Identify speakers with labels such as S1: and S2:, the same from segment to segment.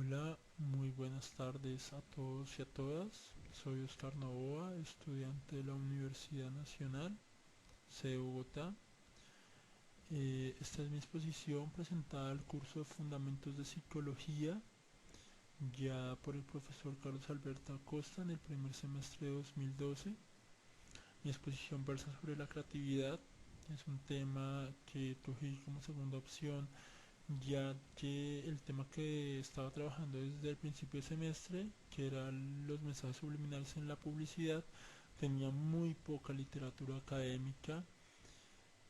S1: Hola, muy buenas tardes a todos y a todas. Soy Oscar Novoa, estudiante de la Universidad Nacional, sede Bogotá. Esta es mi exposición presentada al curso de Fundamentos de Psicología, ya por el profesor Carlos Alberto Acosta en el primer semestre de 2012. Mi exposición versa sobre la creatividad. Es un tema que cogí como segunda opción, ya que el tema que estaba trabajando desde el principio de semestre, que eran los mensajes subliminales en la publicidad, tenía muy poca literatura académica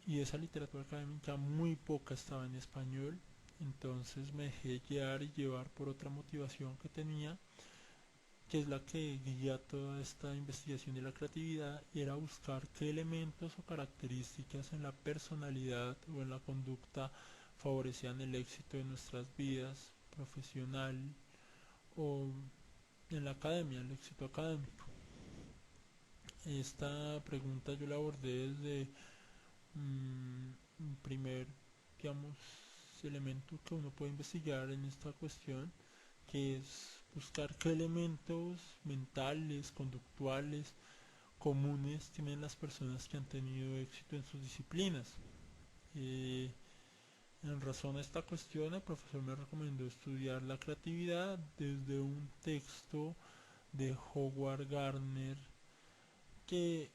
S1: y esa literatura académica muy poca estaba en español. Entonces me dejé guiar y llevar por otra motivación que tenía, que es la que guía toda esta investigación de la creatividad, y era buscar qué elementos o características en la personalidad o en la conducta favorecían el éxito de nuestras vidas profesional o en la academia, el éxito académico. Esta pregunta yo la abordé desde un primer, digamos, elemento que uno puede investigar en esta cuestión, que es buscar qué elementos mentales, conductuales, comunes tienen las personas que han tenido éxito en sus disciplinas. Eh, En razón a esta cuestión, el profesor me recomendó estudiar la creatividad desde un texto de Howard Gardner que,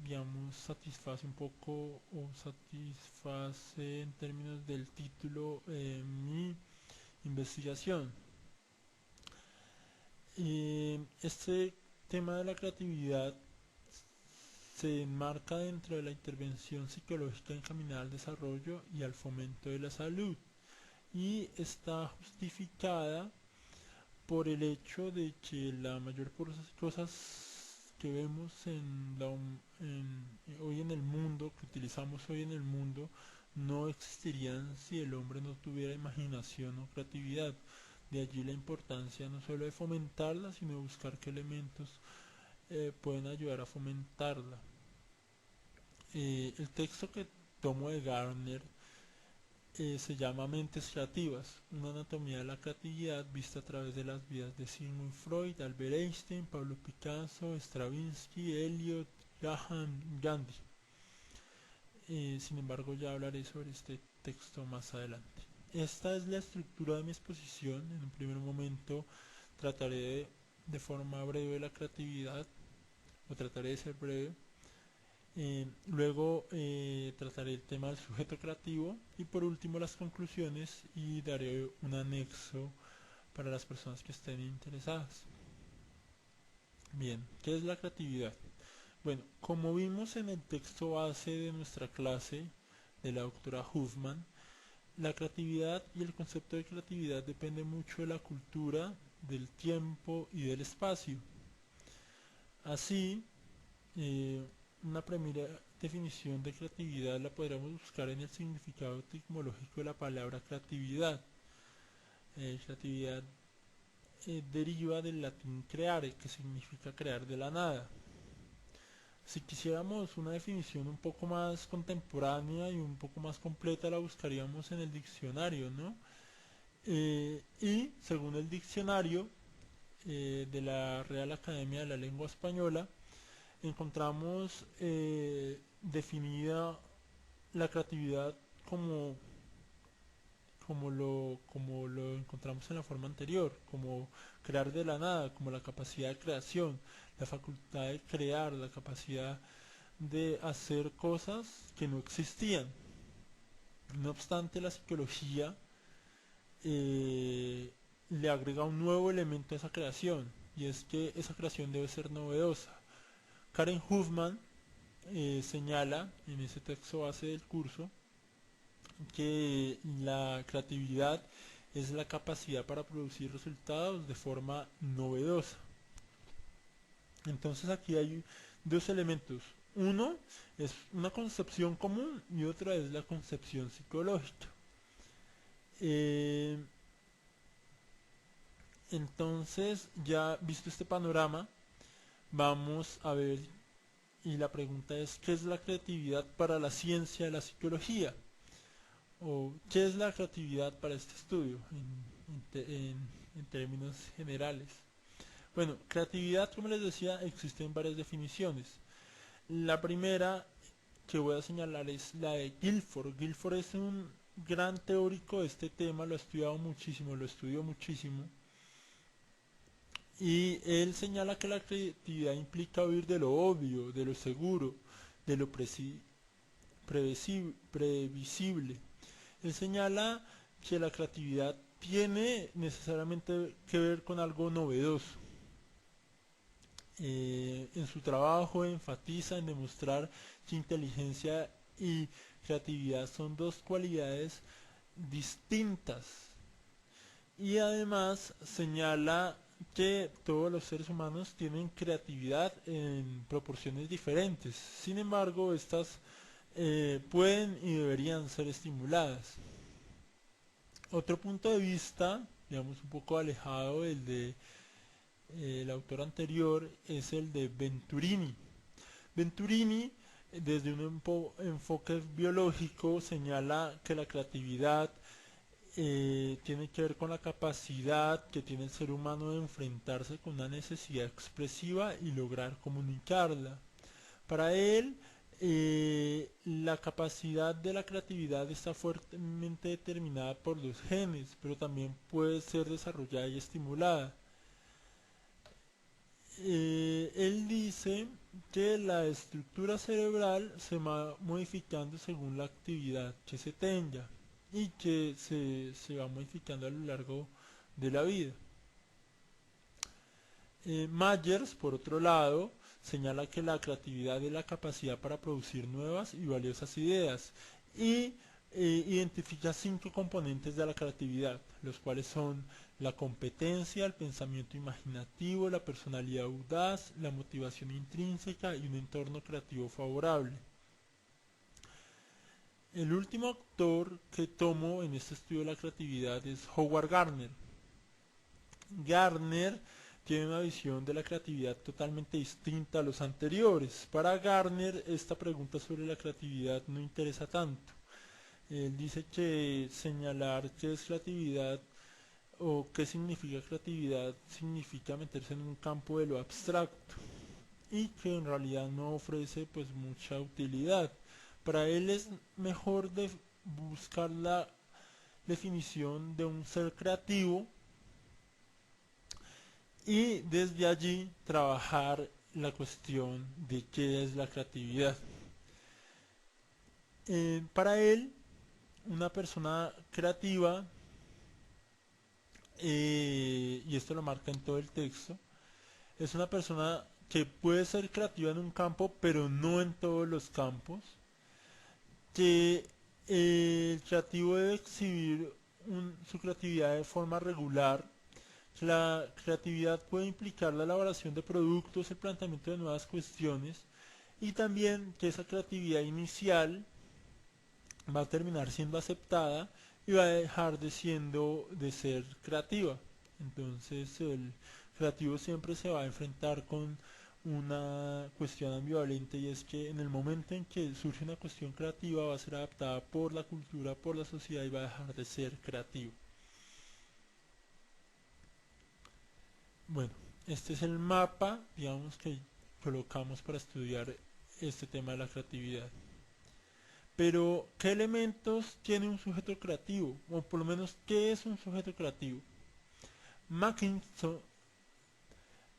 S1: digamos, satisface un poco o satisface en términos del título mi investigación. Este tema de la creatividad se enmarca dentro de la intervención psicológica encaminada al desarrollo y al fomento de la salud, y está justificada por el hecho de que la mayor cosas que vemos hoy en el mundo, que utilizamos hoy en el mundo, no existirían si el hombre no tuviera imaginación o creatividad. De allí la importancia no solo de fomentarla, sino de buscar qué elementos pueden ayudar a fomentarla. El texto que tomo de Gardner se llama Mentes Creativas, una anatomía de la creatividad vista a través de las vidas de Sigmund Freud, Albert Einstein, Pablo Picasso, Stravinsky, Eliot, Graham, Gandhi. Sin embargo, ya hablaré sobre este texto más adelante. Esta es la estructura de mi exposición. En un primer momento trataré de forma breve la creatividad, o trataré de ser breve. Luego trataré el tema del sujeto creativo y por último las conclusiones, y daré un anexo para las personas que estén interesadas. Bien, ¿qué es la creatividad? Bueno, como vimos en el texto base de nuestra clase de la doctora Huffman, la creatividad y el concepto de creatividad depende mucho de la cultura, del tiempo y del espacio. Así, Eh, una primera definición de creatividad la podríamos buscar en el significado etimológico de la palabra creatividad. Creatividad deriva del latín creare, que significa crear de la nada. Si quisiéramos una definición un poco más contemporánea y un poco más completa, la buscaríamos en el diccionario, ¿no? Y según el diccionario de la Real Academia de la Lengua Española, encontramos definida la creatividad como, como lo encontramos en la forma anterior, como crear de la nada, como la capacidad de creación, la facultad de crear, la capacidad de hacer cosas que no existían. No obstante, la psicología le agrega un nuevo elemento a esa creación, y es que esa creación debe ser novedosa. Karen Huffman señala en ese texto base del curso que la creatividad es la capacidad para producir resultados de forma novedosa. Entonces aquí hay dos elementos. Uno es una concepción común y otra es la concepción psicológica. Eh, entonces, ya visto este panorama, vamos a ver, y la pregunta es, ¿qué es la creatividad para la ciencia de la psicología? ¿O qué es la creatividad para este estudio en términos generales. Bueno, creatividad, como les decía, existen varias definiciones. La primera que voy a señalar es la de Guilford. Guilford es un gran teórico de este tema, lo ha estudiado muchísimo, lo estudió muchísimo. Y él señala que la creatividad implica huir de lo obvio, de lo seguro, de lo previsible. Él señala que la creatividad tiene necesariamente que ver con algo novedoso. En su trabajo enfatiza en demostrar que inteligencia y creatividad son dos cualidades distintas, y además señala que todos los seres humanos tienen creatividad en proporciones diferentes. Sin embargo, estas pueden y deberían ser estimuladas. Otro punto de vista, digamos un poco alejado del de el autor anterior, es el de Venturini. Venturini, desde un enfoque biológico, señala que la creatividad tiene que ver con la capacidad que tiene el ser humano de enfrentarse con una necesidad expresiva y lograr comunicarla. Para él, la capacidad de la creatividad está fuertemente determinada por los genes, pero también puede ser desarrollada y estimulada. Él dice que la estructura cerebral se va modificando según la actividad que se tenga y que se va modificando a lo largo de la vida. Myers, por otro lado, señala que la creatividad es la capacidad para producir nuevas y valiosas ideas y identifica 5 componentes de la creatividad, los cuales son la competencia, el pensamiento imaginativo, la personalidad audaz, la motivación intrínseca y un entorno creativo favorable. El último autor que tomo en este estudio de la creatividad es Howard Gardner. Gardner tiene una visión de la creatividad totalmente distinta a los anteriores. Para Gardner, esta pregunta sobre la creatividad no interesa tanto. Él dice que señalar qué es creatividad o qué significa creatividad significa meterse en un campo de lo abstracto y que en realidad no ofrece pues mucha utilidad. Para él es mejor buscar la definición de un ser creativo y desde allí trabajar la cuestión de qué es la creatividad. Para él, una persona creativa, y esto lo marca en todo el texto, es una persona que puede ser creativa en un campo, pero no en todos los campos, que el creativo debe exhibir su creatividad de forma regular. La creatividad puede implicar la elaboración de productos, el planteamiento de nuevas cuestiones y también que esa creatividad inicial va a terminar siendo aceptada y va a dejar de ser creativa. Entonces el creativo siempre se va a enfrentar con una cuestión ambivalente, y es que en el momento en que surge una cuestión creativa va a ser adaptada por la cultura, por la sociedad, y va a dejar de ser creativo. Bueno, este es el mapa, digamos, que colocamos para estudiar este tema de la creatividad. Pero, ¿qué elementos tiene un sujeto creativo? O por lo menos, ¿qué es un sujeto creativo? Mackinson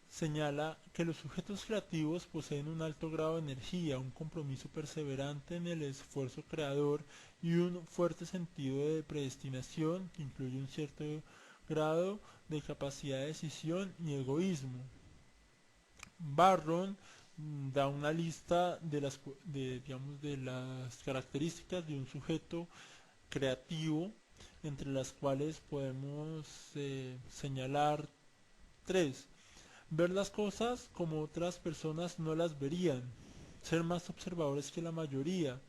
S1: señala que los sujetos creativos poseen un alto grado de energía, un compromiso perseverante en el esfuerzo creador y un fuerte sentido de predestinación que incluye un cierto grado de capacidad de decisión y egoísmo. Barron da una lista de las características de un sujeto creativo, entre las cuales podemos señalar 3. Ver las cosas como otras personas no las verían. Ser más observadores que la mayoría.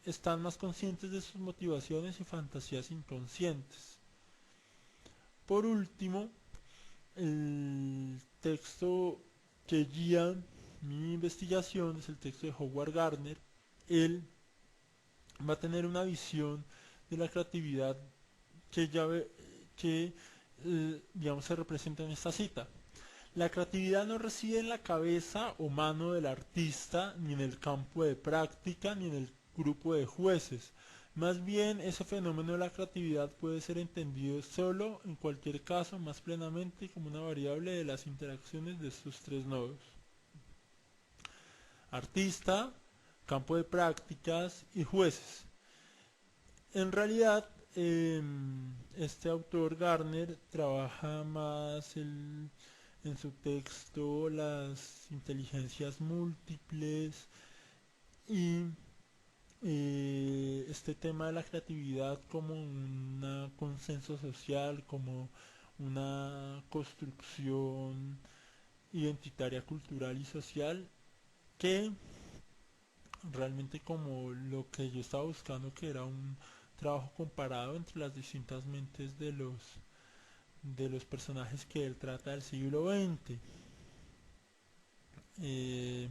S1: Están más conscientes de sus motivaciones y fantasías inconscientes. Por último, el texto que guía mi investigación es el texto de Howard Gardner. Él va a tener una visión de la creatividad que digamos se representa en esta cita. La creatividad no reside en la cabeza o mano del artista, ni en el campo de práctica, ni en el grupo de jueces. Más bien, ese fenómeno de la creatividad puede ser entendido solo, en cualquier caso, más plenamente como una variable de las interacciones de estos tres nodos. Artista, campo de prácticas y jueces. En realidad, este autor Gardner trabaja más en su texto las inteligencias múltiples y este tema de la creatividad como un consenso social, como una construcción identitaria, cultural y social que realmente como lo que yo estaba buscando, que era un trabajo comparado entre las distintas mentes de los personajes que él trata del siglo XX. Eh,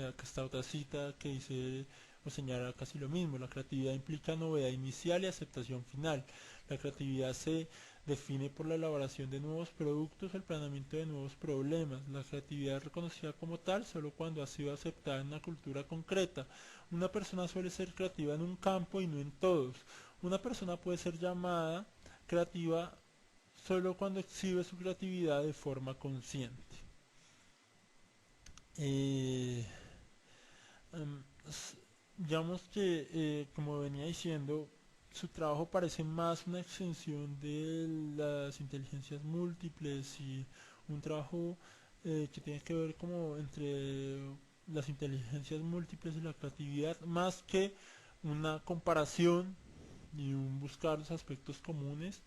S1: Acá está otra cita que dice o señala casi lo mismo: la creatividad implica novedad inicial y aceptación final. La creatividad se define por la elaboración de nuevos productos o el planeamiento de nuevos problemas. La creatividad es reconocida como tal solo cuando ha sido aceptada en una cultura concreta. Una persona suele ser creativa en un campo y no en todos. Una persona puede ser llamada creativa solo cuando exhibe su creatividad de forma consciente. Eh, em, digamos que, como venía diciendo, su trabajo parece más una extensión de las inteligencias múltiples y un trabajo que tiene que ver como entre las inteligencias múltiples y la creatividad, más que una comparación y un buscar los aspectos comunes